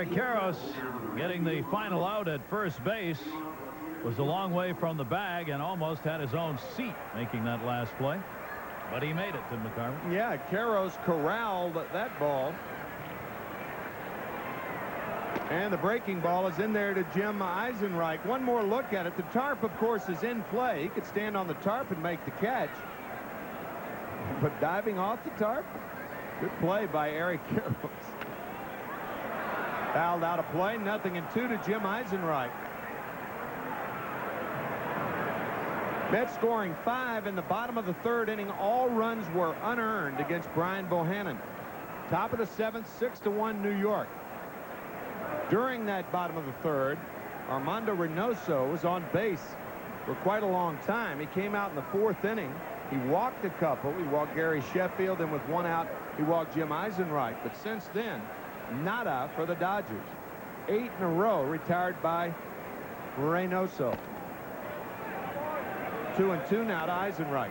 Eric Karros getting the final out at first base. Was a long way from the bag and almost had his own seat making that last play. But he made it, Tim McCarver. Yeah, Karros corralled that ball. And the breaking ball is in there to Jim Eisenreich. One more look at it. The tarp, of course, is in play. He could stand on the tarp and make the catch. But diving off the tarp, good play by Eric Karros. Fouled out of play, 0-2 to Jim Eisenreich. Mets scoring 5 in the bottom of the third inning. All runs were unearned against Brian Bohannon. Top of the 7th, 6-1 New York. During that bottom of the third, Armando Reynoso was on base for quite a long time. He came out in the 4th inning. He walked a couple. He walked Gary Sheffield, and with 1 out, he walked Jim Eisenreich. But since then, nada for the Dodgers. 8 in a row retired by Reynoso. 2-2 now to Eisenreich.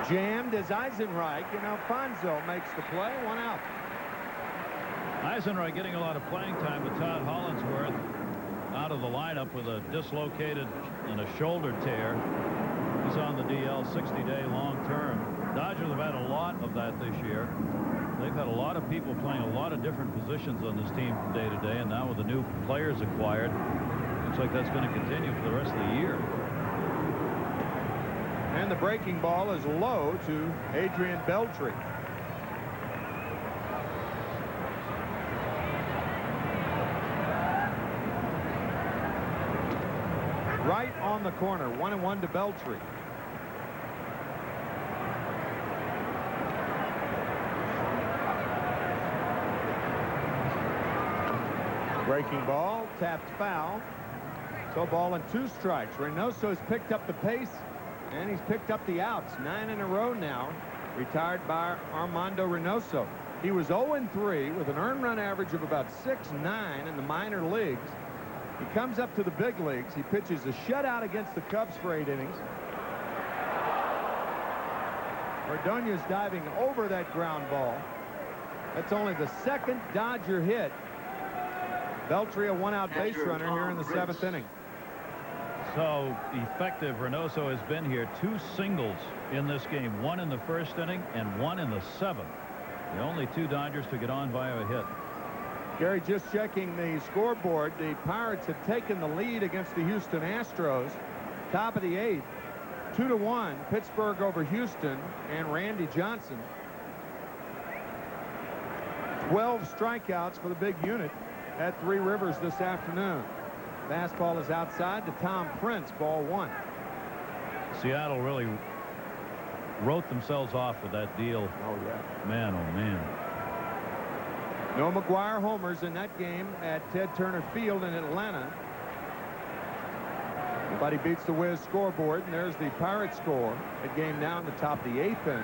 Jammed as Eisenreich, and Alfonso makes the play. 1 out. Eisenreich getting a lot of playing time with Todd Hollandsworth out of the lineup with a dislocated and a shoulder tear. He's on the DL 60-day long-term. Dodgers have had a lot of that this year. They've had a lot of people playing a lot of different positions on this team from day to day, and now with the new players acquired, looks like that's going to continue for the rest of the year. And the breaking ball is low to Adrian Beltre. Right on the corner. 1-1 to Beltre. Breaking ball, tapped foul. So ball and 2 strikes. Reynoso's picked up the pace, and he's picked up the outs. 9 in a row now, retired by Armando Reynoso. He was 0-3 with an earned run average of about 6.9 in the minor leagues. He comes up to the big leagues. He pitches a shutout against the Cubs for 8 innings. Ordonez diving over that ground ball. That's only the 2nd Dodger hit. Beltre a 1-out base runner here in the 7th inning. So effective Reynoso has been here. 2 singles in this game. 1 in the 1st inning and 1 in the 7th. The only 2 Dodgers to get on via a hit. Gary, just checking the scoreboard. The Pirates have taken the lead against the Houston Astros. Top of the 8th. 2-1. Pittsburgh over Houston and Randy Johnson. 12 strikeouts for the big unit at 3 Rivers this afternoon. Fastball is outside to Tom Prince, ball 1. Seattle really wrote themselves off with that deal. Oh, yeah. Man, oh, man. No McGuire homers in that game at Ted Turner Field in Atlanta. Nobody beats the Wiz scoreboard, and there's the Pirates score. The game now in the top of the 8th inning.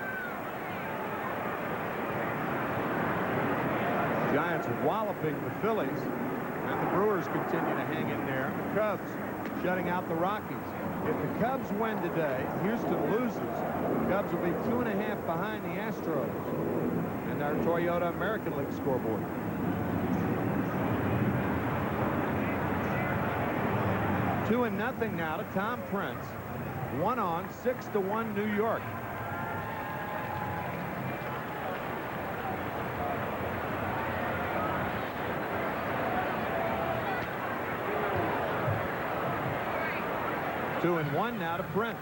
Giants walloping the Phillies, and the Brewers continue to hang in there. The Cubs shutting out the Rockies. If the Cubs win today, Houston loses. The Cubs will be 2.5 behind the Astros and our Toyota American League scoreboard. Two and nothing now to Tom Prince. 1 on, 6-1 New York. Two and 1 now to Prince.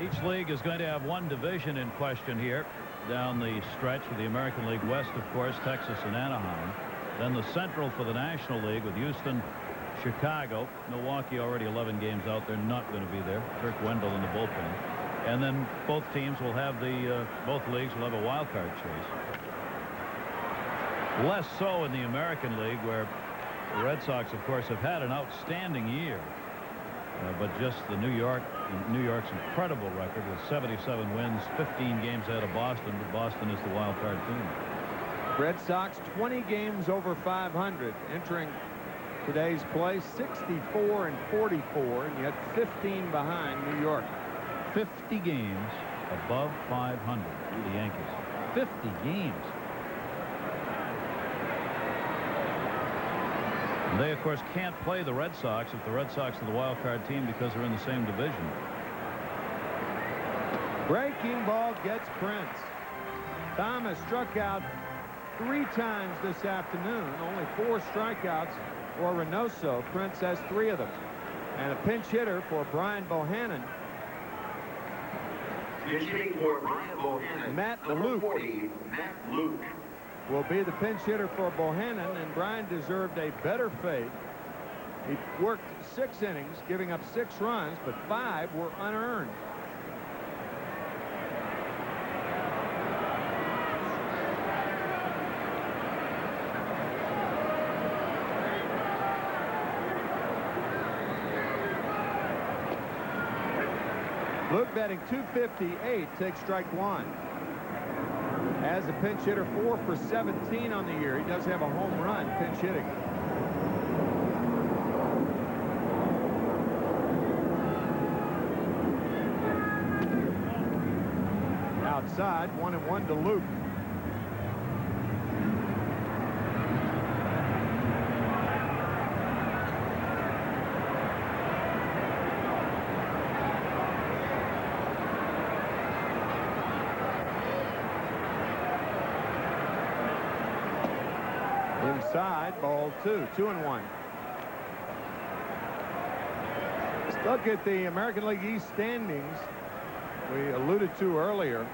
Each league is going to have 1 division in question here down the stretch with the American League West, of course, Texas and Anaheim. Then the Central for the National League with Houston, Chicago. Milwaukee already 11 games out. They're not going to be there. Kirk Wendell in the bullpen. And then both teams will have both leagues will have a wild card chase. Less so in the American League, where the Red Sox, of course, have had an outstanding year. But just the New York's incredible record with 77 wins, 15 games ahead of Boston. But Boston is the wild card team. Red Sox 20 games over 500, entering today's play, 64 and 44, and yet 15 behind New York. 50 games above 500, the Yankees. 50 games. And they, of course, can't play the Red Sox if the Red Sox are the wild card team because they're in the same division. Breaking ball gets Prince. Thomas struck out 3 times this afternoon. Only 4 strikeouts for Reynoso. Prince has 3 of them. And a pinch hitter for Brian Bohannon. Pinch hitting for Brian Bohannon. Matt Number Luke 40, Matt Luke. Will be the pinch hitter for Bohannon, and Brian deserved a better fate. He worked 6 innings, giving up 6 runs, but 5 were unearned. Luke batting .258, takes strike 1. As a pinch hitter, 4 for 17 on the year. He does have a home run pinch hitting. Outside, 1-1 to Luke. Inside, ball 2, 2-1. Let's look at the American League East standings we alluded to earlier.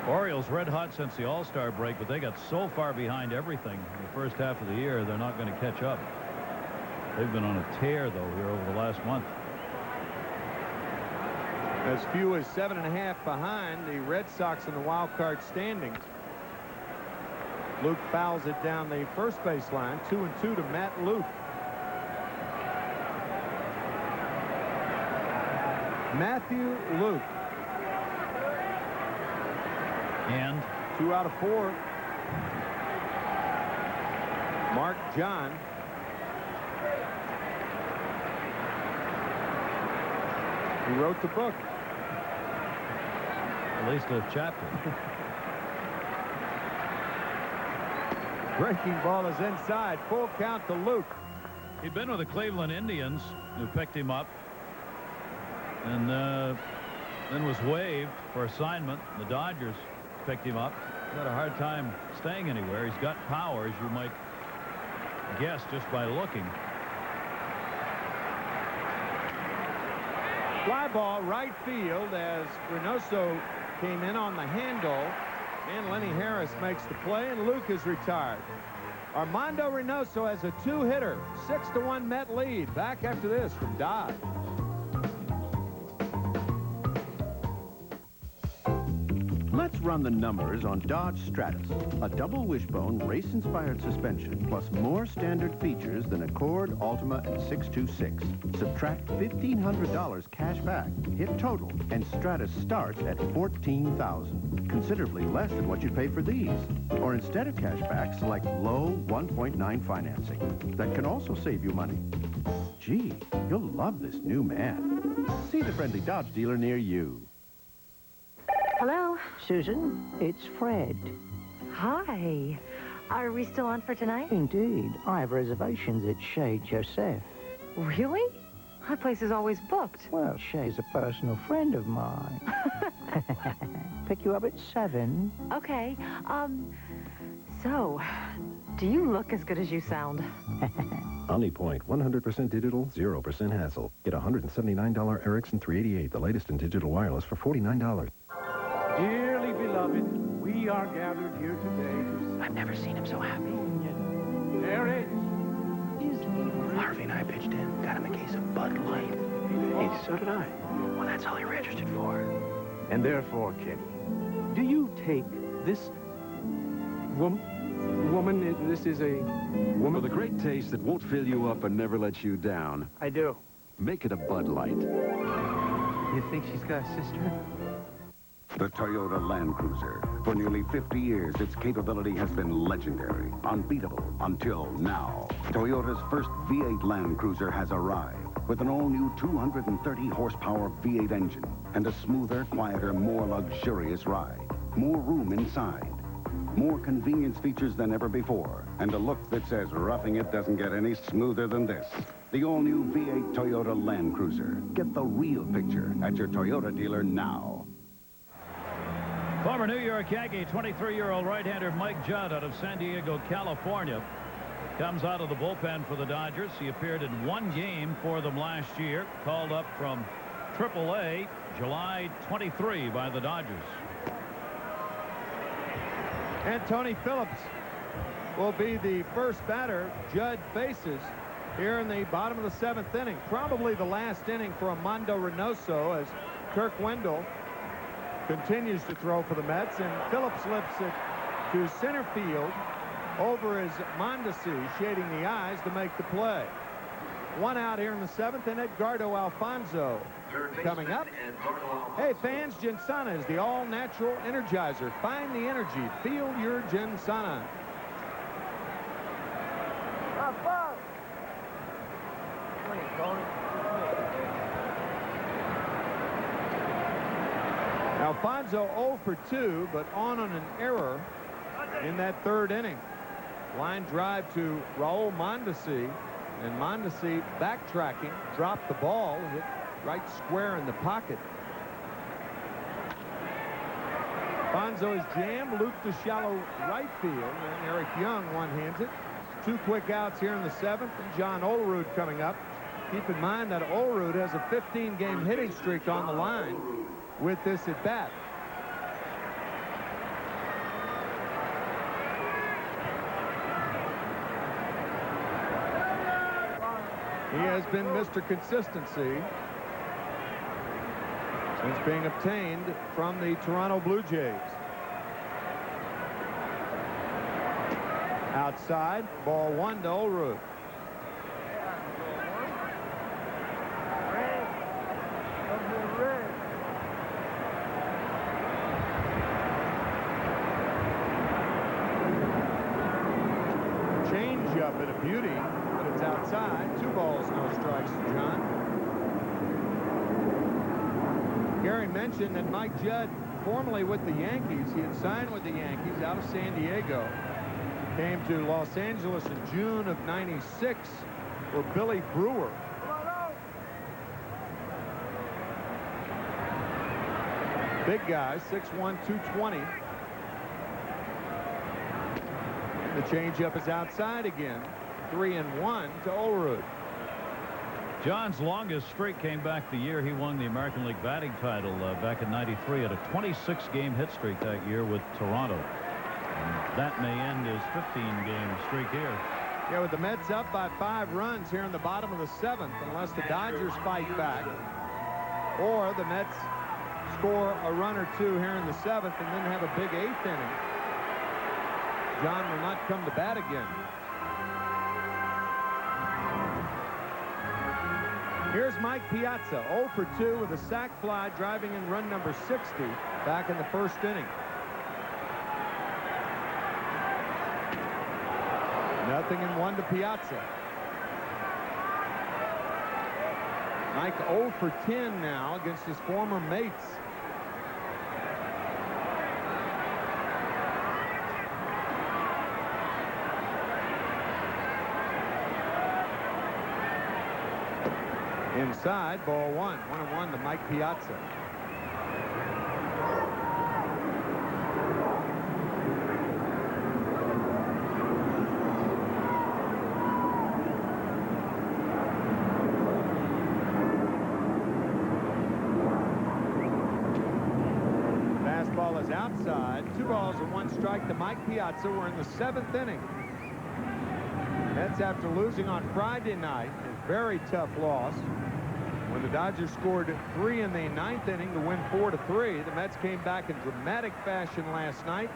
Orioles red hot since the All-Star break, but they got so far behind everything in the first half of the year, they're not going to catch up. They've been on a tear, though, here over the last month. As few as 7.5 behind the Red Sox in the wild card standings. Luke fouls it down the first base line. 2-2 to Matt Luke. Matthew Luke. And 2 out of 4. Mark John. He wrote the book. at least a chapter. Breaking ball is inside. Full count to Luke. He'd been with the Cleveland Indians, who picked him up, and then was waived for assignment. The Dodgers picked him up. He's had a hard time staying anywhere. He's got power, as you might guess just by looking. Fly ball right field as Reynoso came in on the handle, and Lenny Harris makes the play, and Luke is retired. Armando Reynoso has a two-hitter, 6-1 Met lead. Back after this from Dodge. Let's run the numbers on Dodge Stratus, a double wishbone race-inspired suspension plus more standard features than Accord, Altima, and 626. Subtract $1,500 cash back, hit total, and Stratus starts at $14,000, considerably less than what you'd pay for these. Or instead of cash back, select low 1.9 financing. That can also save you money. Gee, you'll love this new man. See the friendly Dodge dealer near you. Hello? Susan, it's Fred. Hi. Are we still on for tonight? Indeed. I have reservations at Chez Joseph. Really? My place is always booked. Well, Shay's a personal friend of mine. Pick you up at 7. Okay. So, do you look as good as you sound? OmniPoint, 100% digital, 0% hassle. Get $179 Ericsson 388, the latest in digital wireless, for $49. Dearly beloved, we are gathered here today. I've never seen him so happy. Marriage is Harvey and I pitched in, got him a case of Bud Light. Hey, so did I. Well, that's all he registered for. And therefore, Kenny, do you take this woman, this is a woman? With a great taste that won't fill you up and never lets you down. I do. Make it a Bud Light. You think she's got a sister? The Toyota Land Cruiser. For nearly 50 years, its capability has been legendary, unbeatable, until now. Toyota's first V8 Land Cruiser has arrived with an all-new 230-horsepower V8 engine and a smoother, quieter, more luxurious ride. More room inside. More convenience features than ever before. And a look that says roughing it doesn't get any smoother than this. The all-new V8 Toyota Land Cruiser. Get the real picture at your Toyota dealer now. Former New York Yankee, 23-year-old right-hander Mike Judd out of San Diego, California, comes out of the bullpen for the Dodgers. He appeared in one game for them last year, called up from AAA July 23 by the Dodgers. And Tony Phillips will be the first batter Judd faces here in the bottom of the 7th inning. Probably the last inning for Armando Reynoso as Kirk Wendell continues to throw for the Mets, and Phillips lifts it to center field over his Mondesi, shading the eyes to make the play. One out here in the 7th, and Edgardo Alfonzo coming up. Hey fans, Ginsana is the all-natural energizer. Find the energy. Feel your Ginsana. Alfonzo 0 for 2, but on an error in that 3rd inning. Line drive to Raul Mondesi, and Mondesi backtracking, dropped the ball, hit right square in the pocket. Alfonzo is jammed, looped to shallow right field, and Eric Young one-hands it. 2 quick outs here in the 7th, and John Olerud coming up. Keep in mind that Olerud has a 15-game hitting streak on the line with this at bat. He has been Mr. Consistency since being obtained from the Toronto Blue Jays. Outside, ball 1 to Olerud. Change up at a beauty, but it's outside. 2 balls, no strikes to John. Gary mentioned that Mike Judd, formerly with the Yankees, he had signed with the Yankees out of San Diego. Came to Los Angeles in June of '96 for Billy Brewer. Big guy, 6'1", 220. The changeup is outside again. 3-1 to Olerud. John's longest streak came back the year he won the American League batting title back in '93 at a 26-game hit streak that year with Toronto. And that may end his 15-game streak here. Yeah, with the Mets up by 5 runs here in the bottom of the 7th, unless the Dodgers fight back, or the Mets score a run or 2 here in the 7th and then have a big 8th inning, John will not come to bat again. Here's Mike Piazza, 0 for 2 with a sac fly, driving in run number 60 back in the 1st inning. Nothing in 1 to Piazza. Mike 0 for 10 now against his former mates. Inside, ball 1. 1-1 to Mike Piazza. Fastball is outside. 2 balls and 1 strike to Mike Piazza. We're in the 7th inning. That's after losing on Friday night. A very tough loss. When the Dodgers scored 3 in the 9th inning to win 4-3, the Mets came back in dramatic fashion last night.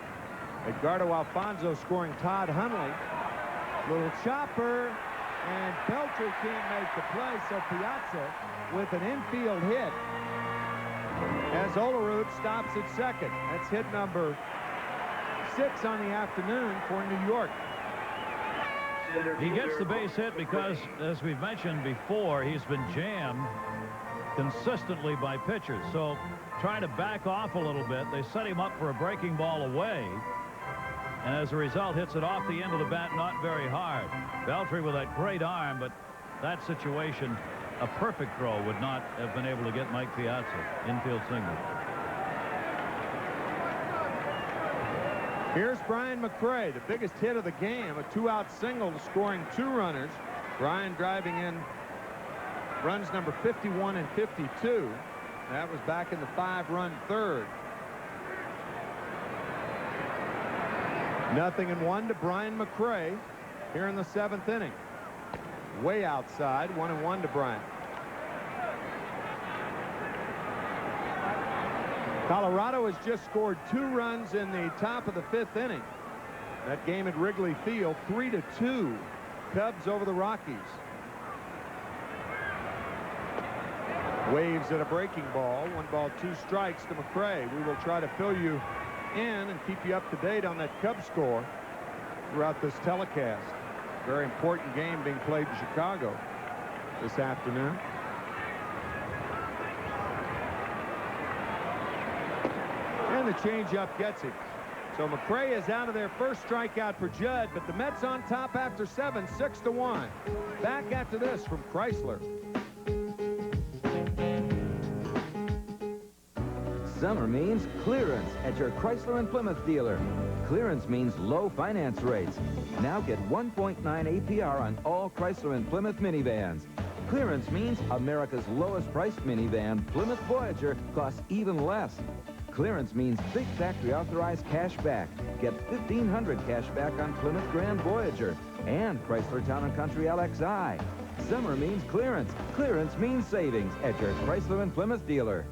Edgardo Alfonzo scoring Todd Hundley. Little chopper, and Beltry can't make the play, so Piazza with an infield hit as Olerud stops at 2nd. That's hit number 6 on the afternoon for New York. He gets the base hit because, as we've mentioned before, he's been jammed consistently by pitchers. So trying to back off a little bit, they set him up for a breaking ball away, and as a result hits it off the end of the bat, not very hard. Beltry with that great arm, but that situation, a perfect throw would not have been able to get Mike Piazza. Infield single. Here's Brian McRae, the biggest hit of the game, a 2-out single, scoring 2 runners. Brian driving in runs number 51 and 52. That was back in the 5-run third. 0-1 to Brian McRae here in the 7th inning. Way outside, 1-1 to Brian. Colorado has just scored 2 runs in the top of the 5th inning. That game at Wrigley Field, 3-2. Cubs over the Rockies. Waves at a breaking ball. 1 ball, 2 strikes to McRae. We will try to fill you in and keep you up to date on that Cubs score throughout this telecast. Very important game being played in Chicago this afternoon. And the changeup gets him. So McRae is out of there. First strikeout for Judd, but the Mets on top after 7, 6-1. Back after this from Chrysler. Summer means clearance at your Chrysler and Plymouth dealer. Clearance means low finance rates. Now get 1.9 APR on all Chrysler and Plymouth minivans. Clearance means America's lowest priced minivan, Plymouth Voyager, costs even less. Clearance means big factory authorized cash back. Get $1,500 cash back on Plymouth Grand Voyager and Chrysler Town & Country LXI. Summer means clearance. Clearance means savings at your Chrysler and Plymouth dealer.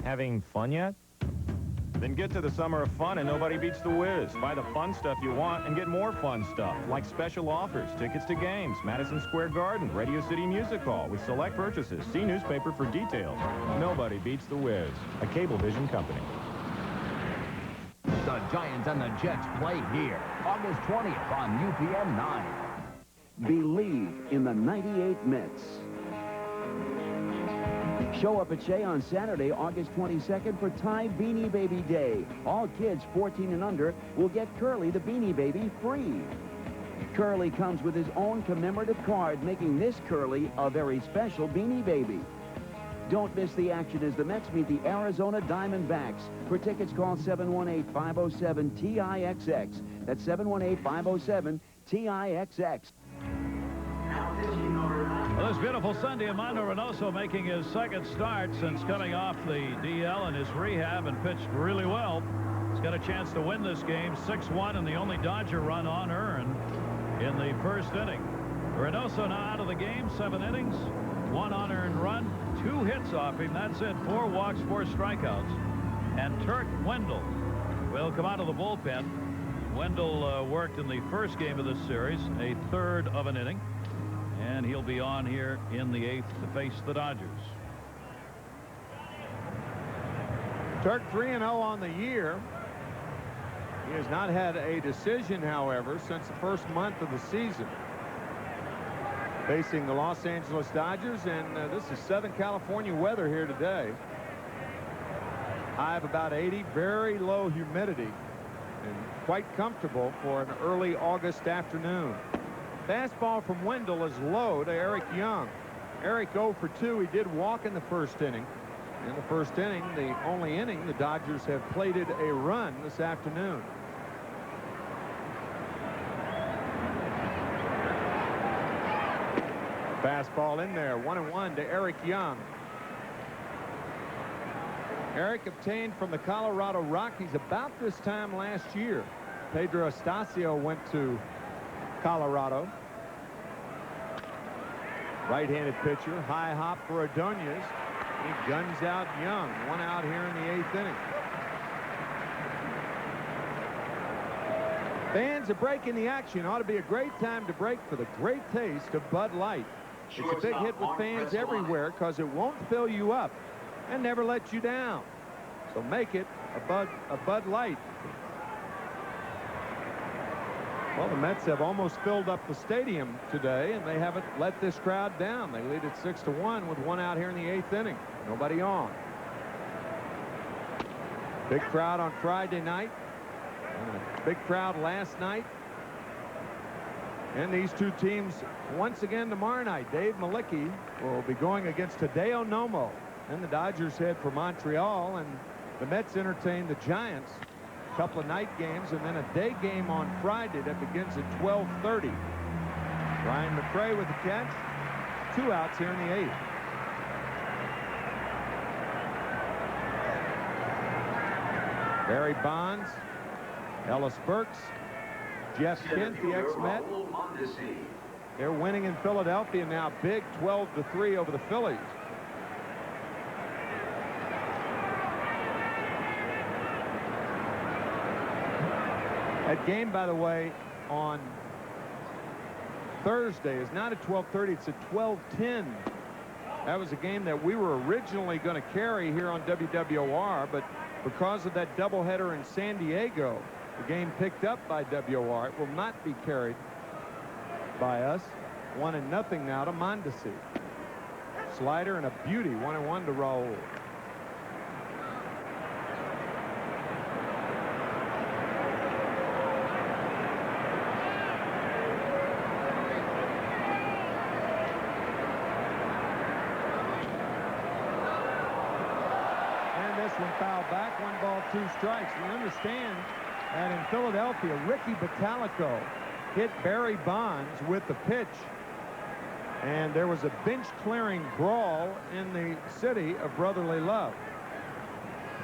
Having fun yet? Then get to the Summer of Fun and nobody beats the Whiz. Buy the fun stuff you want and get more fun stuff, like special offers, tickets to games, Madison Square Garden, Radio City Music Hall with select purchases. See newspaper for details. Nobody beats the Whiz, a Cablevision company. The Giants and the Jets play here, August 20th on UPN 9. Believe in the '98 Mets. Show up at Shea on Saturday, August 22nd for Thai Beanie Baby Day. All kids 14 and under will get Curly the Beanie Baby free. Curly comes with his own commemorative card, making this Curly a very special Beanie Baby. Don't miss the action as the Mets meet the Arizona Diamondbacks. For tickets, call 718-507-TIXX. That's 718-507-TIXX. Well, this beautiful Sunday, Armando Reynoso making his second start since coming off the DL and his rehab, and pitched really well. He's got a chance to win this game 6-1, and the only Dodger run unearned in the first inning. Reynoso now out of the game, 7 innings, 1 unearned run, 2 hits off him. That's it. 4 walks, 4 strikeouts. And Turk Wendell will come out of the bullpen. Wendell worked in the first game of this series, a third of an inning. And he'll be on here in the 8th to face the Dodgers. Turk 3-0 on the year. He has not had a decision, however, since the first month of the season. Facing the Los Angeles Dodgers, and this is Southern California weather here today. High of about 80, very low humidity, and quite comfortable for an early August afternoon. Fastball from Wendell is low to Eric Young. Eric 0 for 2. He did walk in the first inning. In the first inning, the only inning the Dodgers have plated a run this afternoon. Fastball in there, 1-1 to Eric Young. Eric obtained from the Colorado Rockies about this time last year. Pedro Estacio went to Colorado. Right-handed pitcher, high hop for Ordonez. He guns out Young. 1 out here in the 8th inning. Fans are breaking the action. Ought to be a great time to break for the great taste of Bud Light. It's a big hit with fans everywhere because it won't fill you up and never let you down. So make it a Bud Light. Well, the Mets have almost filled up the stadium today, and they haven't let this crowd down. They lead it 6-1 with one out here in the 8th inning. Nobody on. Big crowd on Friday night. And a big crowd last night. And these two teams once again tomorrow night. Dave Malicki will be going against Hideo Nomo. And the Dodgers head for Montreal, and the Mets entertain the Giants. A couple of night games and then a day game on Friday that begins at 12:30. Ryan McRae with the catch. 2 outs here in the 8th. Barry Bonds, Ellis Burks, Jeff Kent, the ex-Met. They're winning in Philadelphia now, big 12-3 over the Phillies. That game, by the way, on Thursday is not at 12:30, it's at 12:10. That was a game that we were originally going to carry here on WWOR, but because of that doubleheader in San Diego, the game picked up by WOR. It will not be carried by us. 1-0 now to Mondesi. Slider and a beauty, 1-1 to Raul. One foul back, 1 ball, 2 strikes. We understand that in Philadelphia, Ricky Bottalico hit Barry Bonds with the pitch, and there was a bench-clearing brawl in the city of brotherly love.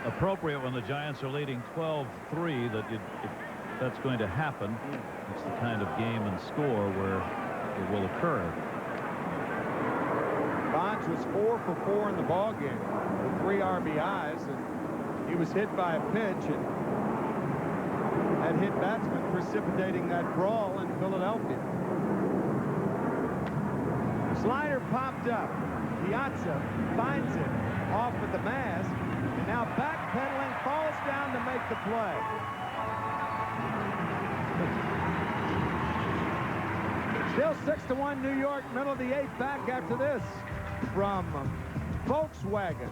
Appropriate when the Giants are leading 12-3 that if that's going to happen, it's the kind of game and score where it will occur. Bonds was 4 for 4 in the ball game with 3 RBIs, and he was hit by a pitch, and that hit batsman precipitating that brawl in Philadelphia. Slider popped up. Piazza finds it off with the mask, and now backpedaling, falls down to make the play. Still 6-1 New York, middle of the 8th. Back after this from Volkswagen.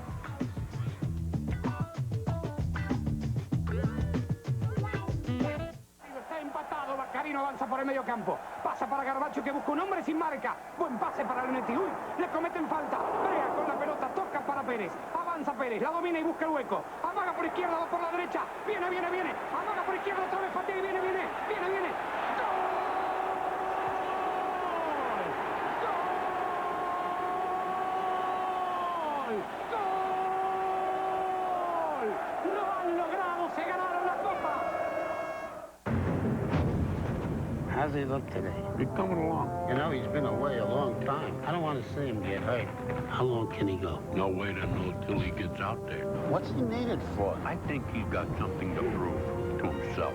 Está empatado, Baccarino avanza por el medio campo. Pasa para Garbacho que busca un hombre sin marca. Buen pase para Leonetti. Uy, le cometen falta. Brea con la pelota, toca para Pérez. Avanza Pérez, la domina y busca el hueco. Amaga por izquierda, va por la derecha. Viene. Amaga por izquierda, otra vez Fatih. Viene. How's he look today? He's coming along. You know, he's been away a long time. I don't want to see him get hurt. How long can he go? No way to know till he gets out there. What's he needed for? I think he's got something to prove to himself.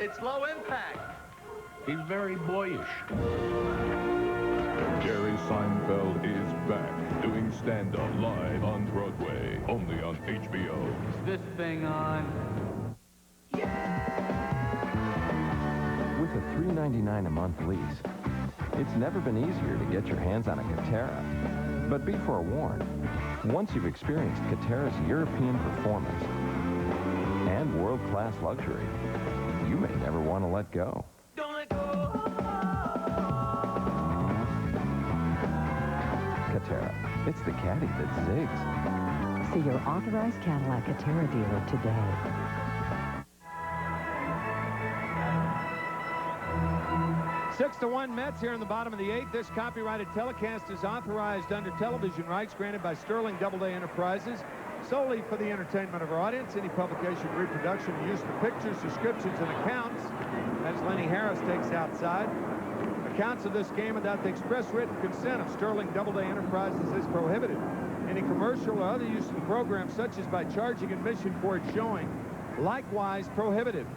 It's low impact. He's very boyish. Jerry Seinfeld is back, doing stand-up live on Broadway, only on HBO. Is this thing on? With a $3.99 a month lease, it's never been easier to get your hands on a Catera. But be forewarned, once you've experienced Catera's European performance and world-class luxury, you may never want to let go. Don't let go. Catera, it's the caddy that zigs. See your authorized Cadillac Catera dealer today. 6-1 Mets here in the bottom of the 8th. This copyrighted telecast is authorized under television rights granted by Sterling Doubleday Enterprises solely for the entertainment of our audience. Any publication, reproduction, use of pictures, descriptions, and accounts, as Lenny Harris takes outside, accounts of this game without the express written consent of Sterling Doubleday Enterprises is prohibited. Any commercial or other use of the program, such as by charging admission for its showing, likewise prohibited.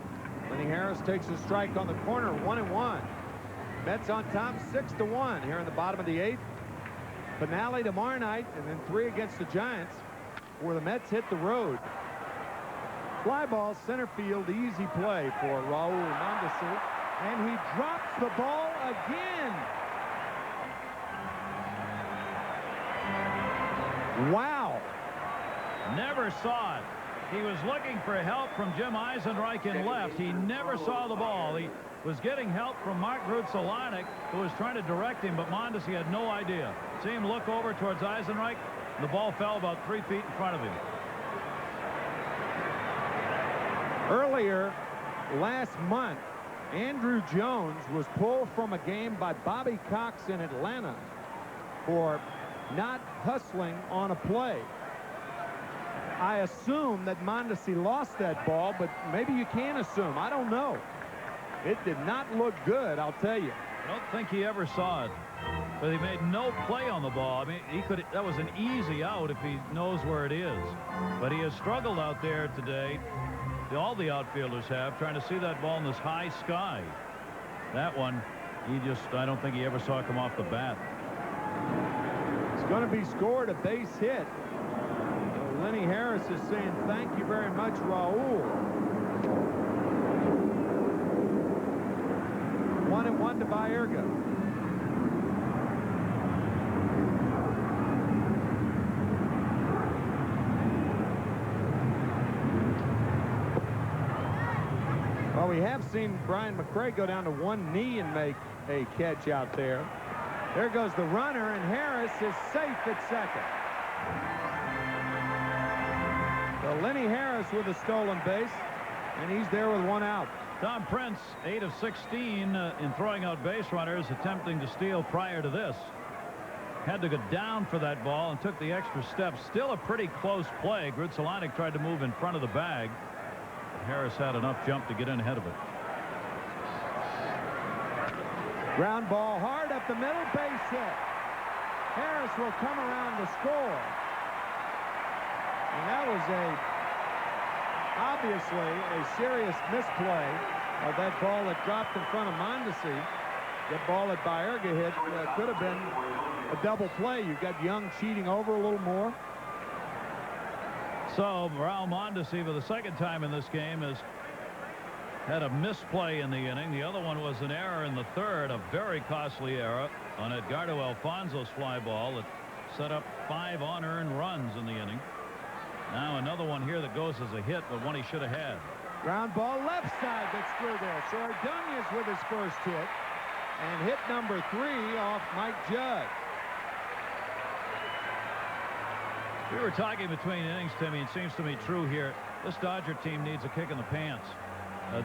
Lenny Harris takes a strike on the corner, 1-1. Mets on top 6-1 here in the bottom of the 8th. Finale tomorrow night, and then 3 against the Giants, where the Mets hit the road. Fly ball center field, easy play for Raul Mondesi, and he drops the ball again. Wow. Never saw it. He was looking for help from Jim Eisenreich in left. He never saw the ball. He was getting help from Mark Grudzielanek, who was trying to direct him, but Mondesi had no idea. See him look over towards Eisenreich. The ball fell about 3 feet in front of him. Earlier last month, Andrew Jones was pulled from a game by Bobby Cox in Atlanta for not hustling on a play. I assume that Mondesi lost that ball, but maybe you can't assume. I don't know. It did not look good, I'll tell you. I don't think he ever saw it, but he made no play on the ball. I mean, he could. That was an easy out if he knows where it is. But he has struggled out there today. All the outfielders have, trying to see that ball in this high sky. That one, I don't think he ever saw it come off the bat. It's going to be scored, a base hit. Lenny Harris is saying, thank you very much, Raul. 1-1 to Baerga. Well, we have seen Brian McRae go down to one knee and make a catch out there. There goes the runner, and Harris is safe at second. So Lenny Harris with a stolen base, and he's there with 1 out. Tom Prince, 8 of 16 in throwing out base runners, attempting to steal prior to this. Had to go down for that ball and took the extra step. Still a pretty close play. Grudzielanek tried to move in front of the bag. Harris had enough jump to get in ahead of it. Ground ball hard up the middle, base hit. Harris will come around to score. And that was obviously a serious misplay of that ball that dropped in front of Mondesi. That ball that Baerga hit could have been a double play. You've got Young cheating over a little more. So Raul Mondesi, for the second time in this game, has had a misplay in the inning. The other one was an error in the third, a very costly error on Edgardo Alfonso's fly ball that set up 5 unearned runs in the inning. Now another one here that goes as a hit, but one he should have had. Ground ball left side that's through there. So Ordonez with his first hit, and hit number 3 off Mike Judd. We were talking between innings, Timmy. It seems to me true here. This Dodger team needs a kick in the pants.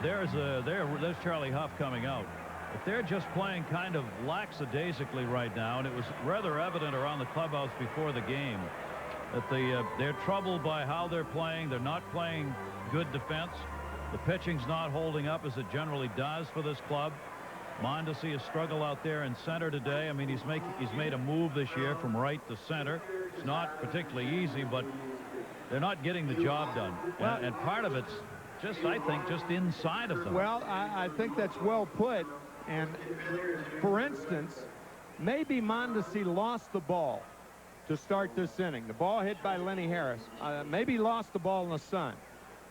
There's Charlie Huff coming out. If they're just playing kind of lackadaisically right now, and it was rather evident around the clubhouse before the game that they're troubled by how they're playing. They're not playing good defense. The pitching's not holding up as it generally does for this club. Mondesi has struggled out there in center today. I mean, he's made a move this year from right to center. It's not particularly easy, but they're not getting the job done. And part of it's just, I think, just inside of them. Well, I think that's well put. And for instance, maybe Mondesi lost the ball to start this inning. The ball hit by Lenny Harris. Maybe lost the ball in the sun.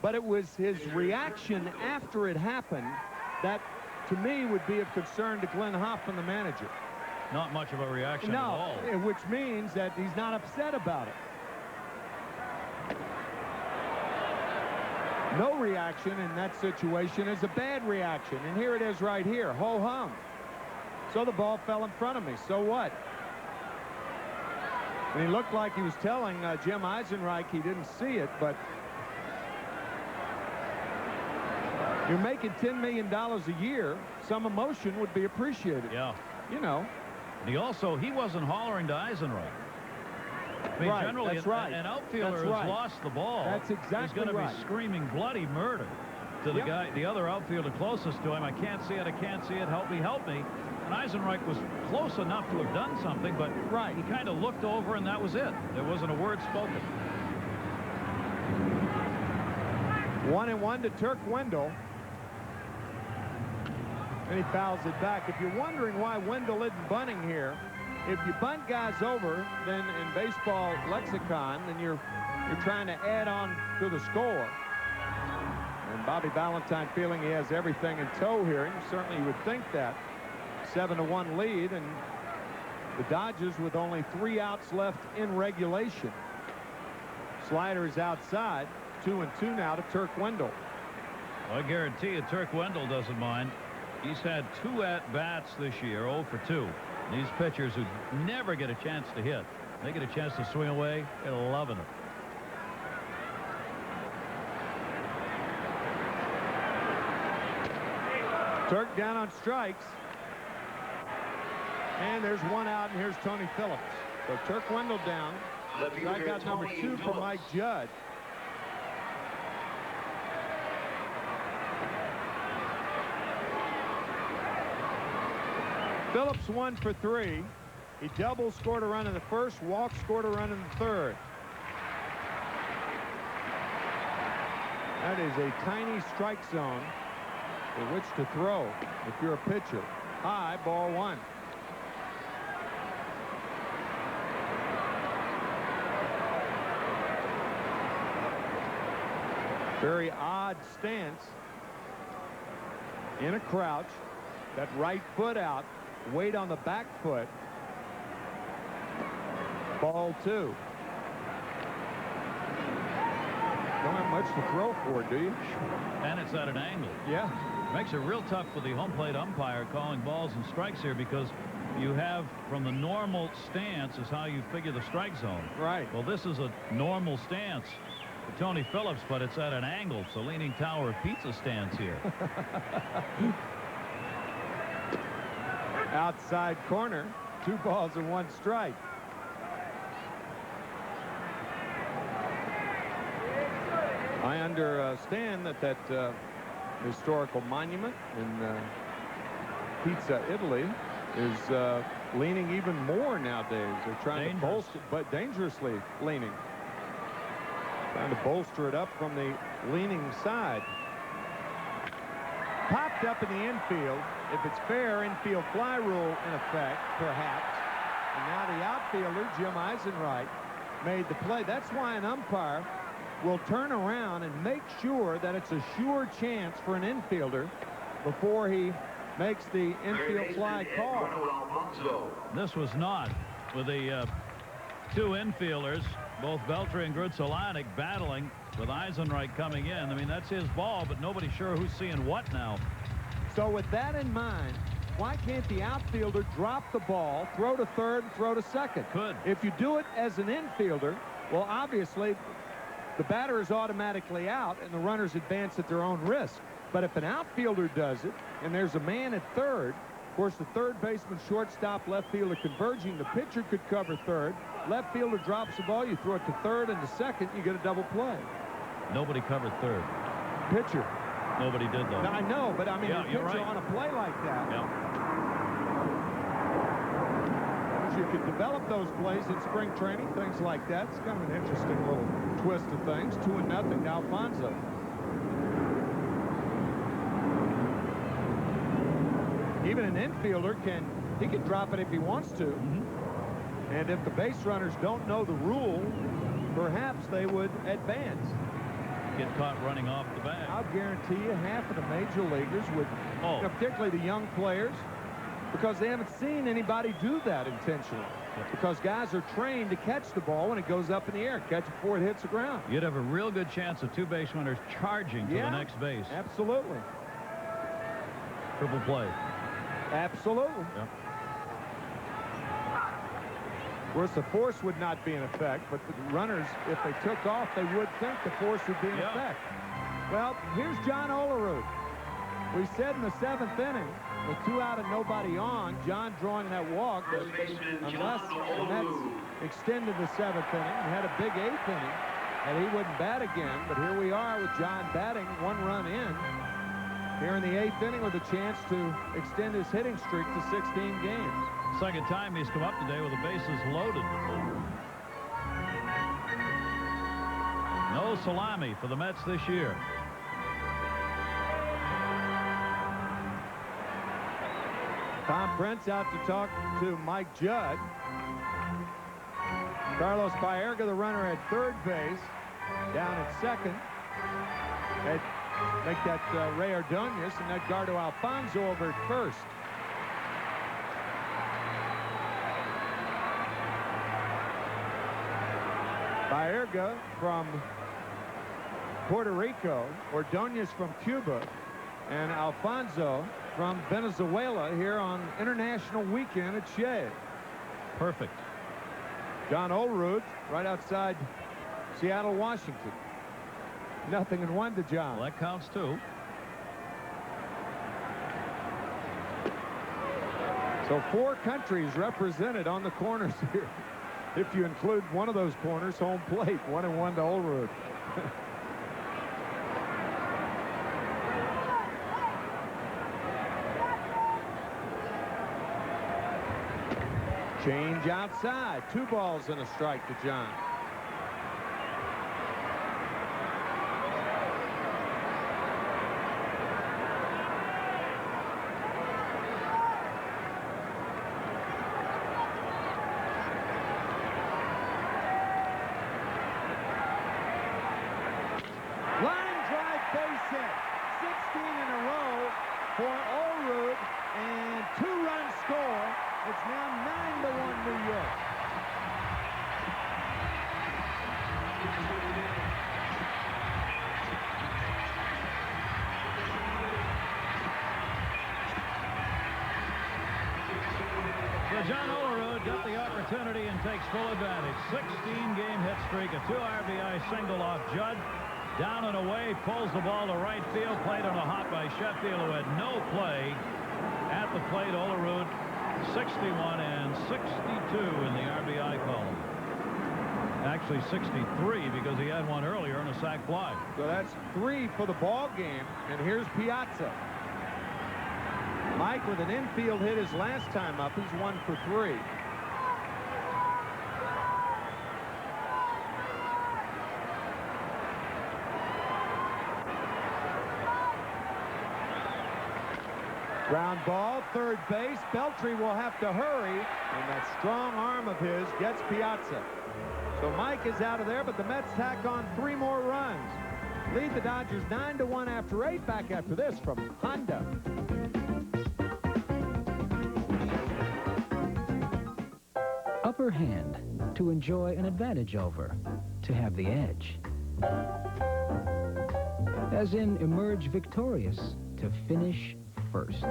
But it was his reaction after it happened that, to me, would be of concern to Glenn Hoffman, the manager. Not much of a reaction at all. No, which means that he's not upset about it. No reaction in that situation is a bad reaction. And here it is right here. Ho-hum. So the ball fell in front of me. So what? And he looked like he was telling Jim Eisenreich he didn't see it, but you're making $10 million a year. Some emotion would be appreciated. Yeah. You know. And he wasn't hollering to Eisenreich. I mean, right, generally, that's right. an outfielder that's has right. lost the ball. That's exactly He's going to be screaming bloody murder to the other outfielder closest to him. I can't see it. I can't see it. Help me, help me. And Eisenreich was close enough to have done something, but he kind of looked over, and that was it. There wasn't a word spoken. 1-1 to Turk Wendell. And he fouls it back. If you're wondering why Wendell isn't bunting here, if you bunt guys over, then in baseball lexicon, then you're trying to add on to the score. And Bobby Valentine feeling he has everything in tow here, and certainly you would think that. 7-1 lead, and the Dodgers with only 3 outs left in regulation. Slider is outside. 2-2 now to Turk Wendell. I guarantee you Turk Wendell doesn't mind. He's had 2 at-bats this year, 0 for 2. These pitchers who never get a chance to hit, they get a chance to swing away, they're loving it. Turk down on strikes. And there's 1 out, and here's Tony Phillips. So Turk Wendell down. Strikeout number 2 for Mike Judd. Phillips 1 for 3. He double scored a run in the first, walk scored a run in the third. That is a tiny strike zone for which to throw if you're a pitcher. High, ball 1. Very odd stance in a crouch. That right foot out, weight on the back foot. Ball 2. Don't have much to throw for, do you? And it's at an angle. Yeah. Makes it real tough for the home plate umpire calling balls and strikes here, because you have, from the normal stance is how you figure the strike zone. Right. Well, this is a normal stance for Tony Phillips, but it's at an angle. It's a Leaning Tower of Pizza stance here. Outside corner. 2 balls and 1 strike. I understand that historical monument in Pizza, Italy is leaning even more nowadays. They're trying to bolster, but dangerously leaning. Trying to bolster it up from the leaning side. Popped up in the infield. If it's fair, infield fly rule in effect, perhaps. And now the outfielder, Jim Eisenreich, made the play. That's why an umpire will turn around and make sure that it's a sure chance for an infielder before he makes the infield fly call. This was not, with the 2 infielders, both Beltry and Grudzolanek, battling with Eisenreich coming in. I mean, that's his ball, but nobody's sure who's seeing what now. So with that in mind, why can't the outfielder drop the ball, throw to third, and throw to second? Could. If you do it as an infielder, well, obviously, the batter is automatically out, and the runners advance at their own risk. But if an outfielder does it, and there's a man at third, of course, the third baseman, shortstop, left fielder converging, the pitcher could cover third. Left fielder drops the ball, you throw it to third and to second, you get a double play. Nobody covered third. Pitcher. Nobody did, though. Now, I know, but I mean, Yeah, the you're pitcher right. on a play like that. Yeah. You could develop those plays in spring training, things like that. It's kind of an interesting little twist of things. 2-0 to Alfonso. Even an infielder can drop it if he wants to. And if the base runners don't know the rule, perhaps they would advance. Get caught running off the bag. I'll guarantee you half of the major leaguers would, you know, particularly the young players, because they haven't seen anybody do that intentionally. Because guys are trained to catch the ball when it goes up in the air, catch it before it hits the ground. You'd have a real good chance of 2 base runners charging to the next base. Absolutely. Triple play. Absolutely. Yep. Of course, the force would not be in effect, but the runners, if they took off, they would think the force would be in effect. Well, here's John Olerud. We said in the 7th inning, with 2 out and nobody on, John drawing that walk, unless the Mets extended the 7th inning and had a big 8th inning, and he wouldn't bat again. But here we are with John batting, 1 run in, here in the 8th inning with a chance to extend his hitting streak to 16 games. Second time he's come up today with the bases loaded. No salami for the Mets this year. Tom Prince out to talk to Mike Judd. Carlos Baerga, the runner at third base, down at second. Make that Ray Ordonez and Edgardo Alfonso over at first. Baerga from Puerto Rico, Ordonez from Cuba, and Alfonso from Venezuela here on International Weekend at Shea. Perfect. John Olerud right outside Seattle, Washington. 0-1 to John. Well, that counts too. So 4 countries represented on the corners here. If you include one of those corners, home plate. 1-1 to Olerud. Change outside. 2 balls and a strike to John. Line drive base hit. 16 in a row for Olerud, and 2-run score. It's now 9-1 New York. So John Olerud got the opportunity and takes full advantage. 16-game hit streak, a 2 RBI single off Judd. Down and away, pulls the ball to right field, played on a hop by Sheffield, who had no play at the plate. Olerud 61 and 62 in the RBI column. Actually 63 because he had one earlier in a sac fly. So that's 3 for the ball game, and here's Piazza. Mike with an infield hit his last time up. He's 1 for 3. Ground ball, third base. Beltry will have to hurry, and that strong arm of his gets Piazza. So Mike is out of there, but the Mets tack on 3 more runs. Lead the Dodgers 9-1 after 8. Back after this from Honda. Upper hand, to enjoy an advantage over, to have the edge. As in emerge victorious, to finish first.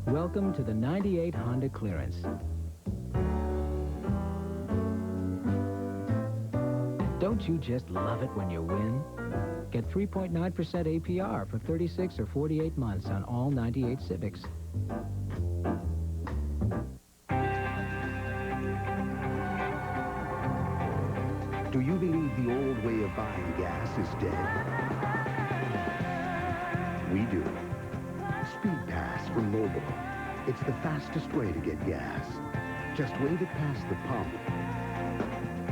Welcome to the 98 Honda Clearance. Don't you just love it when you win? Get 3.9% APR for 36 or 48 months on all 98 Civics. Do you believe the old way of buying gas is dead? We do. Speed Pass from Mobil. It's the fastest way to get gas. Just wave it past the pump.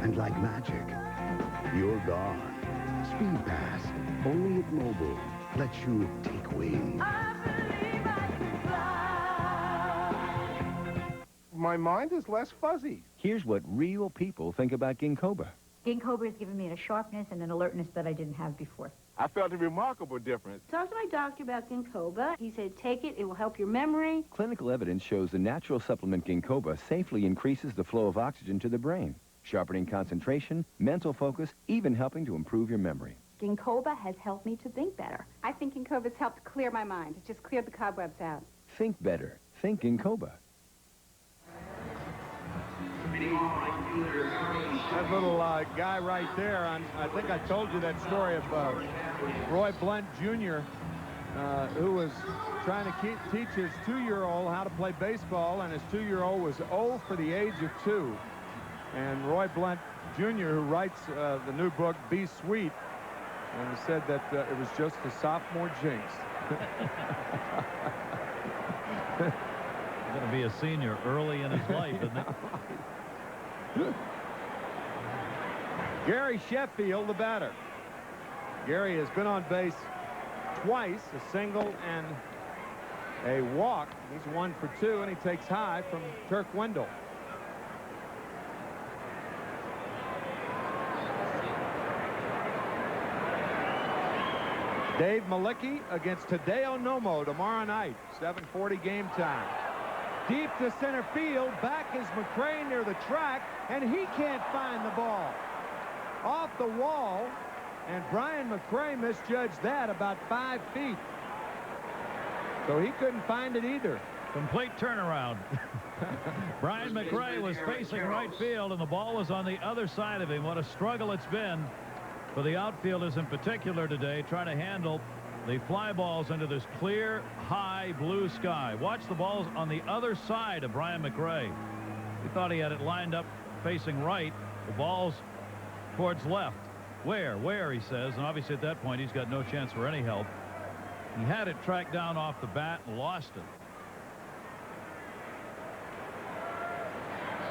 And like magic, you're gone. Speed Pass, only at Mobil, lets you take wing. My mind is less fuzzy. Here's what real people think about Ginkgoba. Ginkgoba has given me a sharpness and an alertness that I didn't have before. I felt a remarkable difference. Talked to my doctor about Ginkgoba. He said, take it, it will help your memory. Clinical evidence shows the natural supplement Ginkgoba safely increases the flow of oxygen to the brain, sharpening concentration, mental focus, even helping to improve your memory. Ginkgoba has helped me to think better. I think Ginkgoba's helped clear my mind. It just cleared the cobwebs out. Think better. Think Ginkgoba. That little guy right there, I think I told you that story of Roy Blunt Jr., who was trying to teach his 2-year-old how to play baseball, and his 2-year-old was 0 for the age of 2. And Roy Blunt Jr., who writes the new book, Be Sweet, and said that it was just a sophomore jinx. He's going to be a senior early in his life, isn't it? Gary Sheffield, the batter. Gary has been on base twice, a single and a walk. He's 1 for 2, and he takes high from Turk Wendell. Dave Malicki against Tadeo Nomo tomorrow night, 7:40 game time. Deep to center field. Back is McRae near the track, and he can't find the ball. Off the wall, and Brian McRae misjudged that about 5 feet. So he couldn't find it either. Complete turnaround. Brian McRae was facing right field, and the ball was on the other side of him. What a struggle it's been for the outfielders in particular today, trying to handle the fly balls into this clear, high blue sky. Watch the balls on the other side of Brian McRae. He thought he had it lined up facing right. The ball's towards left. Where, he says. And obviously at that point, he's got no chance for any help. He had it tracked down off the bat and lost it.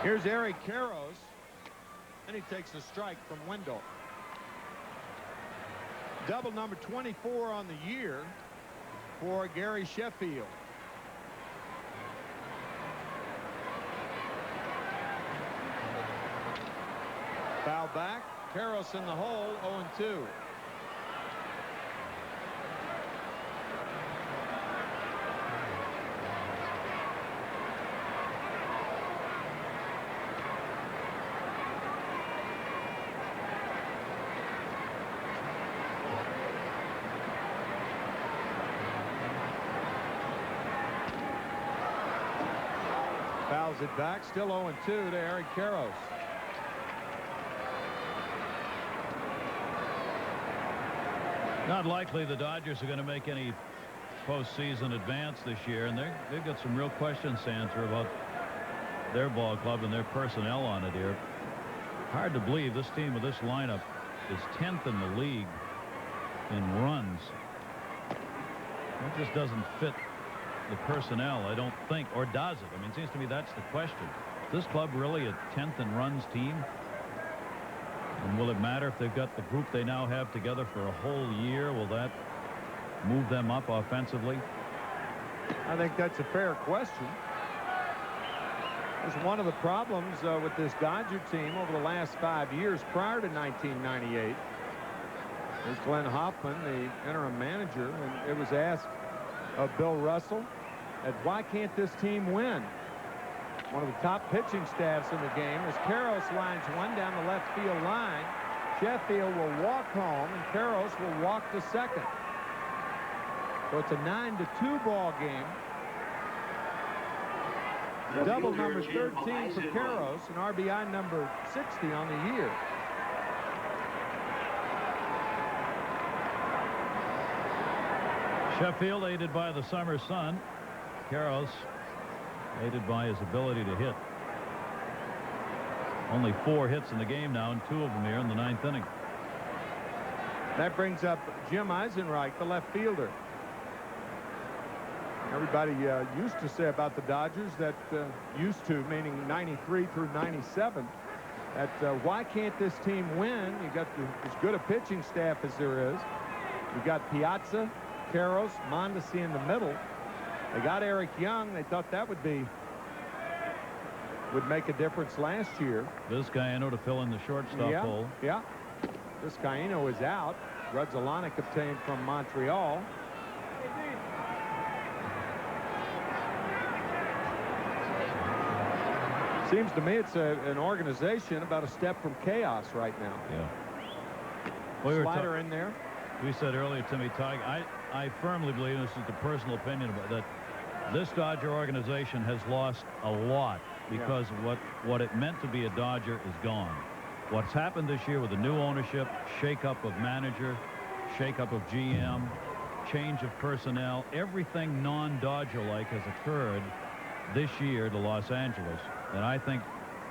Here's Eric Karros, and he takes a strike from Wendell. Double number 24 on the year for Gary Sheffield. Foul back. Karros in the hole, 0-2. Fouls it back, still 0-2 to Eric Karros. Not likely the Dodgers are going to make any postseason advance this year, and they've got some real questions to answer about their ball club and their personnel on it here. Hard to believe this team with this lineup is 10th in the league in runs. It just doesn't fit the personnel, I don't think, or does it? I mean, it seems to me that's the question. Is this club really a 10th in runs team? And will it matter if they've got the group they now have together for a whole year? Will that move them up offensively? I think that's a fair question. It's one of the problems with this Dodger team over the last 5 years prior to 1998. There's Glenn Hoffman, the interim manager, and it was asked of Bill Russell at why can't this team win? One of the top pitching staffs in the game as Karros lines one down the left field line. Sheffield will walk home, and Karros will walk to second. So it's a 9-2 ball game. Double number 13 for Karros, and RBI number 60 on the year. Sheffield aided by the summer sun. Karros aided by his ability to hit. Only 4 hits in the game now, and 2 of them here in the 9th inning. That brings up Jim Eisenreich, the left fielder. Everybody used to say about the Dodgers that used to, meaning 93 through 97, that why can't this team win? You got as good a pitching staff as there is. You got Piazza, Karros, Mondesi in the middle. They got Eric Young. They thought that would make a difference last year. Vizcaino to fill in the shortstop hole. Yeah. Vizcaino is out. Rudzelanic obtained from Montreal. Seems to me it's an organization about a step from chaos right now. Yeah. Slider in there. We said earlier, Timmy Tighe, I firmly believe, this is the personal opinion, about that this Dodger organization has lost a lot because what it meant to be a Dodger is gone. What's happened this year with the new ownership, shakeup of manager, shakeup of GM, change of personnel, everything non-Dodger-like has occurred this year to Los Angeles. And I think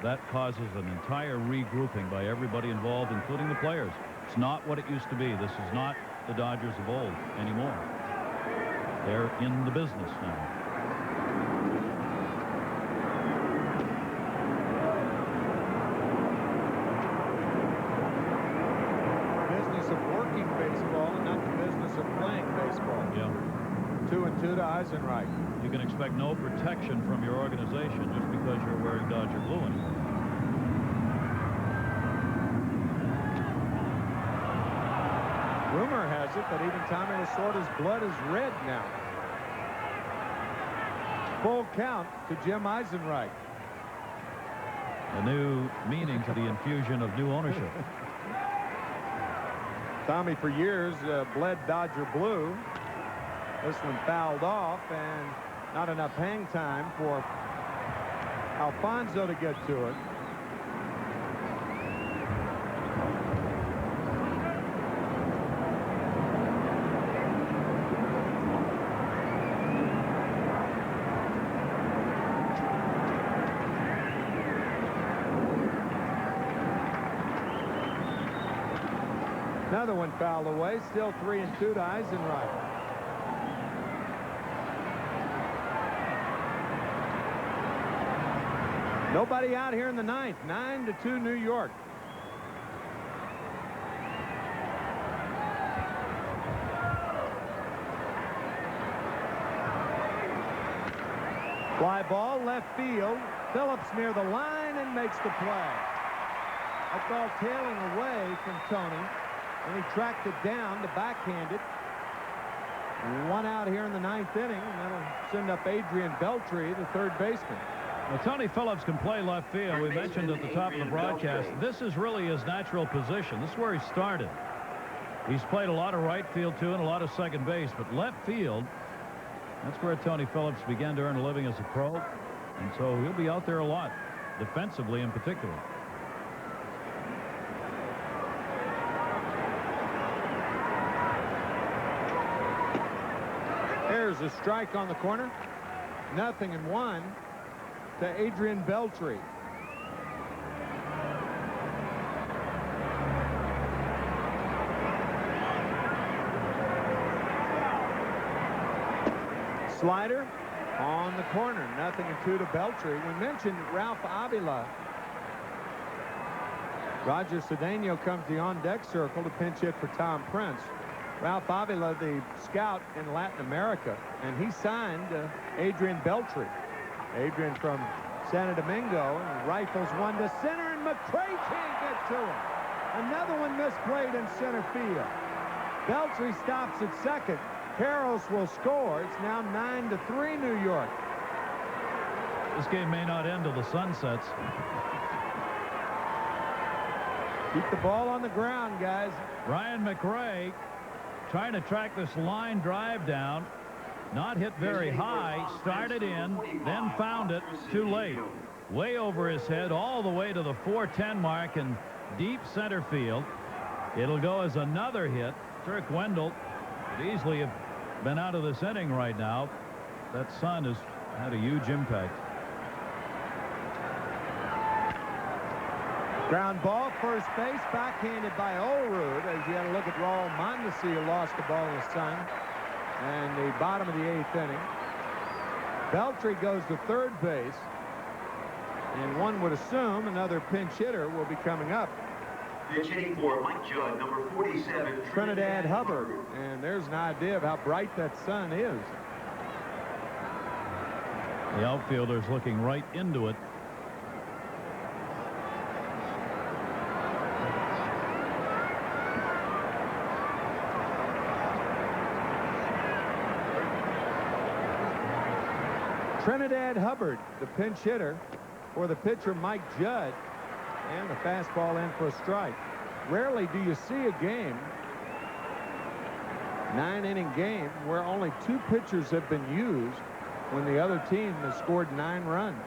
that causes an entire regrouping by everybody involved, including the players. It's not what it used to be. This is not the Dodgers of old anymore. They're in the business now. Business of working baseball and not the business of playing baseball. Yeah. 2-2 to Eisenreich. You can expect no protection from your organization just because you're wearing Dodger blue anymore. Rumor has it that even Tommy Lasorda's blood is red now. Full count to Jim Eisenreich. A new meaning to the infusion of new ownership. Tommy for years bled Dodger blue. This one fouled off, and not enough hang time for Alfonso to get to it. Another one fouled away. Still 3-2 to Eisenreich. Nobody out here in the ninth. 9-2 New York. Fly ball left field. Phillips near the line and makes the play. That ball tailing away from Tony. And he tracked it down to backhand it. One out here in the ninth inning, and that'll send up Adrian Beltre, the third baseman. Well, Tony Phillips can play left field. We mentioned at the top of the broadcast, this is really his natural position. This is where he started. He's played a lot of right field, too, and a lot of second base. But left field, that's where Tony Phillips began to earn a living as a pro. And so he'll be out there a lot, defensively in particular. There's a strike on the corner. 0-1 to Adrian Beltre. Slider on the corner. 0-2 to Beltre. We mentioned Ralph Avila. Roger Cedeno comes to the on-deck circle to pinch hit for Tom Prince. Ralph Avila, the scout in Latin America, and he signed Adrian Beltre. Adrian from Santo Domingo, and rifles one to center, and McCray can't get to him. Another one misplayed in center field. Beltre stops at second. Karros will score. It's now 9-3 New York. This game may not end till the sun sets. Keep the ball on the ground, guys. Ryan McRae trying to track this line drive down. Not hit very high. Started in, then found it too late. Way over his head, all the way to the 410 mark in deep center field. It'll go as another hit. Turk Wendell could easily have been out of this inning right now. That sun has had a huge impact. Ground ball, first base, backhanded by Olerud, as you had a look at Raul Mondesi, who lost the ball in the sun. And the bottom of the 8th inning. Beltre goes to third base. And one would assume another pinch hitter will be coming up. Pitch hitting for Mike Judd, number 47, Trinidad Hubbard. And there's an idea of how bright that sun is. The outfielder's looking right into it. Trinidad Hubbard, the pinch hitter for the pitcher Mike Judd, and the fastball in for a strike. Rarely do you see a game, 9-inning game, where only 2 pitchers have been used when the other team has scored 9 runs.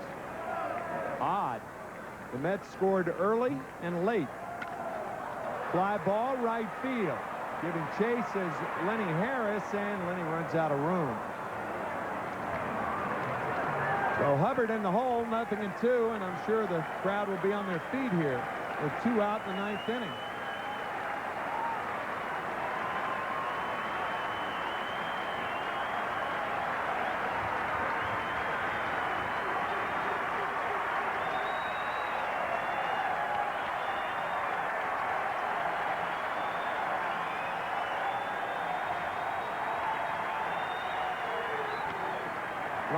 Odd. The Mets scored early and late. Fly ball, right field. Giving chase is Lenny Harris, and Lenny runs out of room. So Hubbard in the hole, 0-2, and I'm sure the crowd will be on their feet here with 2 out in the 9th inning.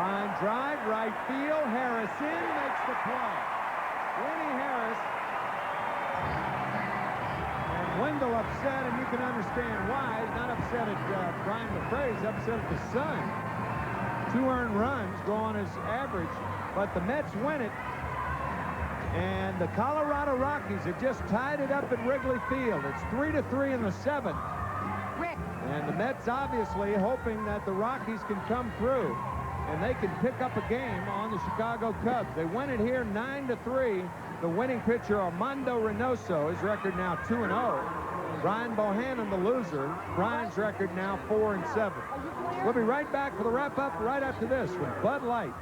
Line drive, right field. Harris in, makes the play. Winnie Harris. And Wendell upset, and you can understand why. He's not upset at Brian McRae. He's upset at the son. 2 earned runs go on his average, but the Mets win it. And the Colorado Rockies have just tied it up at Wrigley Field. It's 3-3 in the 7th. Rick. And the Mets obviously hoping that the Rockies can come through and they can pick up a game on the Chicago Cubs. They win it here 9-3. The winning pitcher, Armando Reynoso, his record now 2-0. Brian Bohannon, the loser. Brian's record now 4-7. We'll be right back for the wrap-up right after this with Bud Light.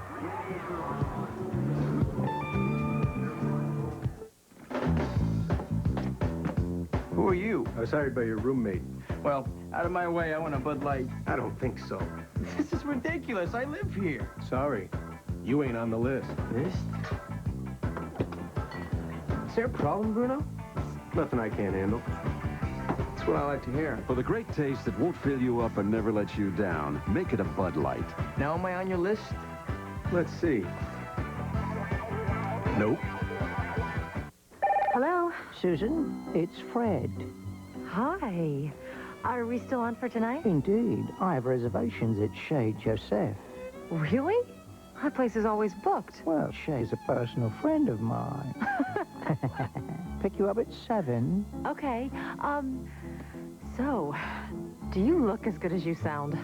Who are you? I was hired by your roommate. Well, out of my way, I want a Bud Light. I don't think so. This is ridiculous. I live here. Sorry. You ain't on the list. List? Is there a problem, Bruno? Nothing I can't handle. That's what I like to hear. For the great taste that won't fill you up and never let you down, make it a Bud Light. Now am I on your list? Let's see. Nope. Hello? Susan, it's Fred. Hi. Are we still on for tonight? Indeed. I have reservations at Chez Joseph. Really? That place is always booked. Well, Shay's a personal friend of mine. Pick you up at 7. Okay. So, do you look as good as you sound?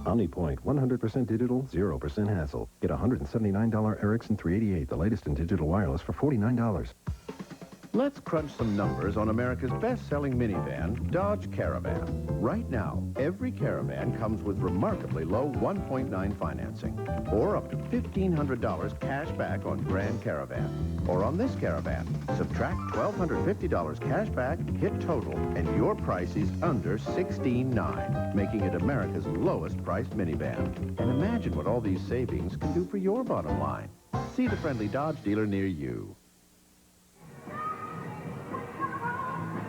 OmniPoint, 100% digital, 0% hassle. Get $179 Ericsson 388, the latest in digital wireless, for $49. Let's crunch some numbers on America's best-selling minivan, Dodge Caravan. Right now, every Caravan comes with remarkably low 1.9 financing, or up to $1,500 cash back on Grand Caravan. Or on this Caravan, subtract $1,250 cash back, hit total, and your price is under $16,900, making it America's lowest-priced minivan. And imagine what all these savings can do for your bottom line. See the friendly Dodge dealer near you.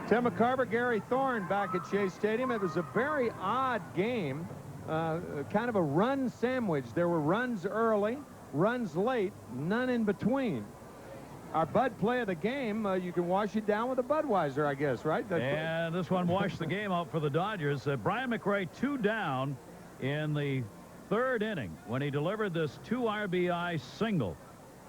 Tim McCarver, Gary Thorne back at Shea Stadium. It was a very odd game, kind of a run sandwich. There were runs early, runs late, none in between. Our Bud play of the game, you can wash it down with a Budweiser, I guess, right? And this one washed the game out for the Dodgers. Brian McRae 2 down in the 3rd inning when he delivered this 2 RBI single.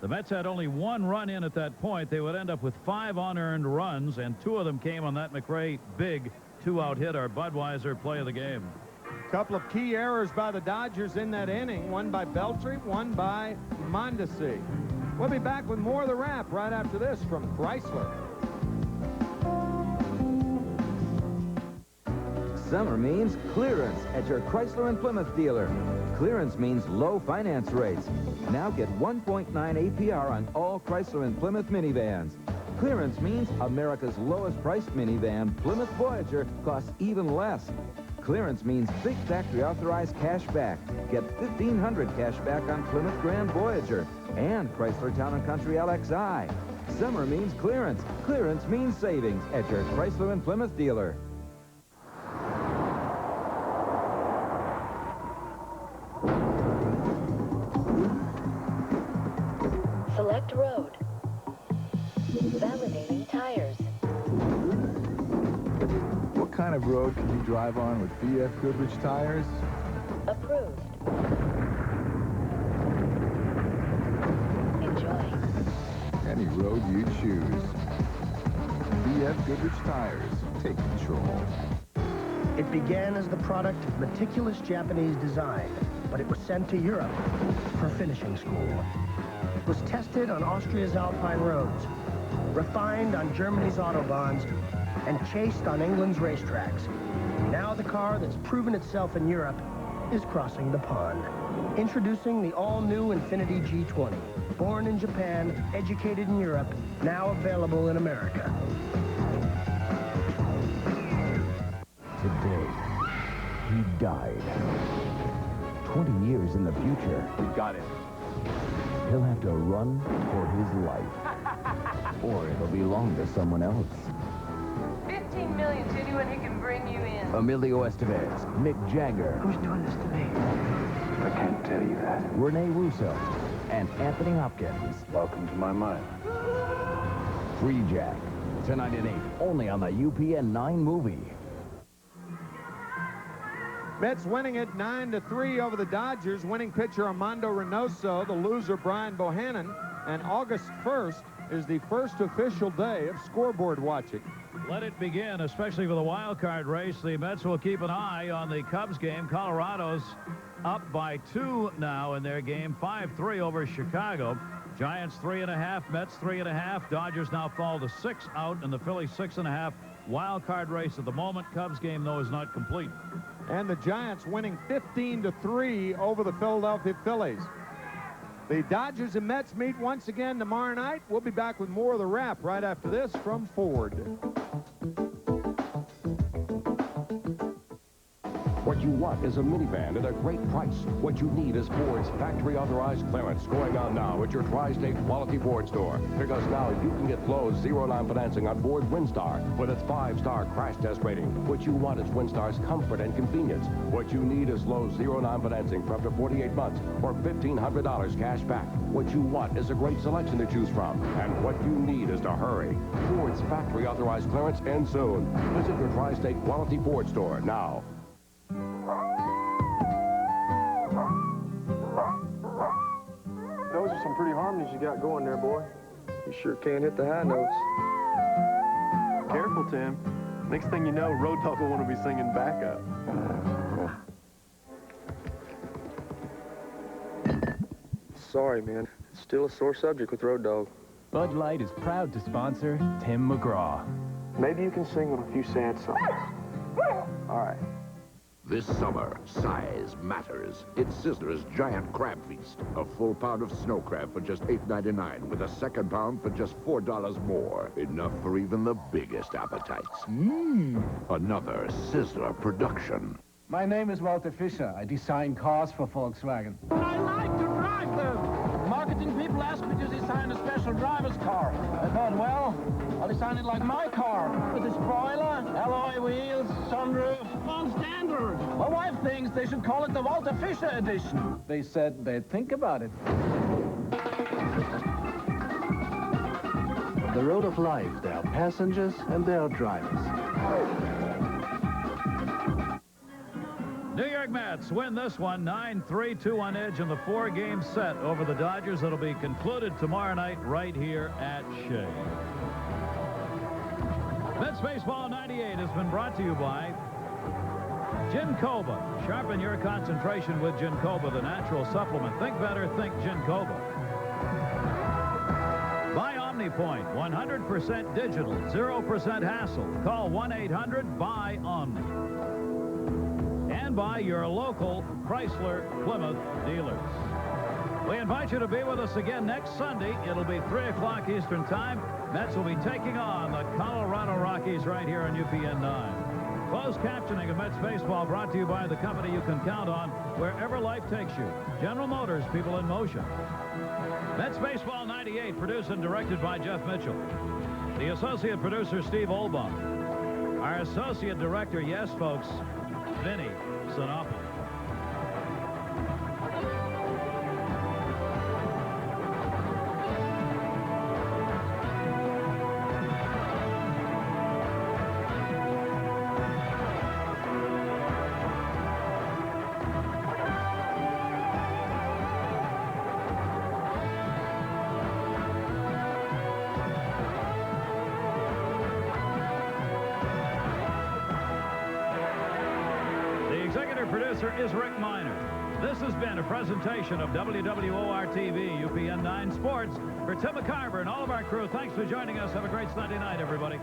The Mets had only 1 run in at that point. They would end up with 5 unearned runs, and 2 of them came on that McRae big 2-out hit, our Budweiser play of the game. A couple of key errors by the Dodgers in that inning, one by Beltry, one by Mondesi. We'll be back with more of the wrap right after this from Chrysler. Summer means clearance at your Chrysler and Plymouth dealer. Clearance means low finance rates. Now get 1.9 APR on all Chrysler and Plymouth minivans. Clearance means America's lowest priced minivan, Plymouth Voyager, costs even less. Clearance means big factory authorized cash back. Get $1,500 cash back on Plymouth Grand Voyager and Chrysler Town & Country LXI. Summer means clearance. Clearance means savings at your Chrysler and Plymouth dealer. Select road. Validating tires. What kind of road can you drive on with VF Goodrich tires? Approved. Enjoy. Any road you choose. VF Goodrich tires. Take control. It began as the product of meticulous Japanese design, but it was sent to Europe for finishing school. It was tested on Austria's Alpine roads, refined on Germany's autobahns, and chased on England's racetracks. Now the car that's proven itself in Europe is crossing the pond. Introducing the all-new Infiniti G20. Born in Japan, educated in Europe, now available in America. Today, he died. 20 years in the future. We got it. He'll have to run for his life. Or it'll belong to someone else. 15 million to anyone who can bring you in. Emilio Estevez, Mick Jagger. Who's doing this to me? I can't tell you that. Rene Russo and Anthony Hopkins. Welcome to my mind. Free Jack. Tonight at 8, only on the UPN 9 movie. Mets winning it 9-3 over the Dodgers. Winning pitcher Armando Reynoso, the loser Brian Bohannon. And August 1st is the first official day of scoreboard watching. Let it begin, especially for the wild card race. The Mets will keep an eye on the Cubs game. Colorado's up by 2 now in their game, 5-3 over Chicago. Giants 3.5, Mets 3.5. Dodgers now fall to 6 out, and the Phillies 6.5. Wild card race at the moment. Cubs game, though, is not complete. And the Giants winning 15-3 over the Philadelphia Phillies. The Dodgers and Mets meet once again tomorrow night. We'll be back with more of the wrap right after this from Ford. What you want is a minivan at a great price. What you need is Ford's factory-authorized clearance going on now at your Tri-State Quality Ford store. Because now you can get Flo's zero-line financing on Ford Windstar with its 5-star crash test rating. What you want is Windstar's comfort and convenience. What you need is Flo's zero-line financing for up to 48 months or $1,500 cash back. What you want is a great selection to choose from. And what you need is to hurry. Ford's factory-authorized clearance ends soon. Visit your Tri-State Quality Ford store now. Those are some pretty harmonies you got going there, boy. You sure can hit the high notes. Careful, Tim. Next thing you know, Road Dogg will want to be singing backup. Sorry, man. It's still a sore subject with Road Dogg. Bud Light is proud to sponsor Tim McGraw. Maybe you can sing with a few sad songs. All right. This summer, size matters. It's Sizzler's Giant Crab Feast. A full pound of snow crab for just $8.99 with a second pound for just $4 more. Enough for even the biggest appetites. Another Sizzler production. My name is Walter Fischer. I design cars for Volkswagen. I like to drive them. Marketing people ask me to design a special driver's car. I thought, well, I'll design it like my car. With a spoiler, alloy wheels, sunroof, non-standard. My wife thinks they should call it the Walter Fischer edition. They said they'd think about it. On the road of life, there are passengers and there are drivers. New York Mets win this one 9-3, 2-1 edge in the 4-game set over the Dodgers. That'll be concluded tomorrow night right here at Shea. Mets Baseball 98 has been brought to you by Ginkoba. Sharpen your concentration with Ginkoba, the natural supplement. Think better, think Ginkoba. By OmniPoint, 100% digital, 0% hassle. Call 1-800-BUY-OMNI. And by your local Chrysler Plymouth dealers. We invite you to be with us again next Sunday. It'll be 3 o'clock Eastern Time. Mets will be taking on the Colorado Rockies right here on UPN 9. Closed captioning of Mets baseball brought to you by the company you can count on wherever life takes you. General Motors, people in motion. Mets Baseball 98, produced and directed by Jeff Mitchell. The associate producer, Steve Olbaum. Our associate director, yes, folks, Vinny Sinopoulos. Producer is Rick Miner. This has been a presentation of WWOR-TV, UPN 9 Sports. For Tim McCarver and all of our crew, thanks for joining us. Have a great Sunday night, everybody.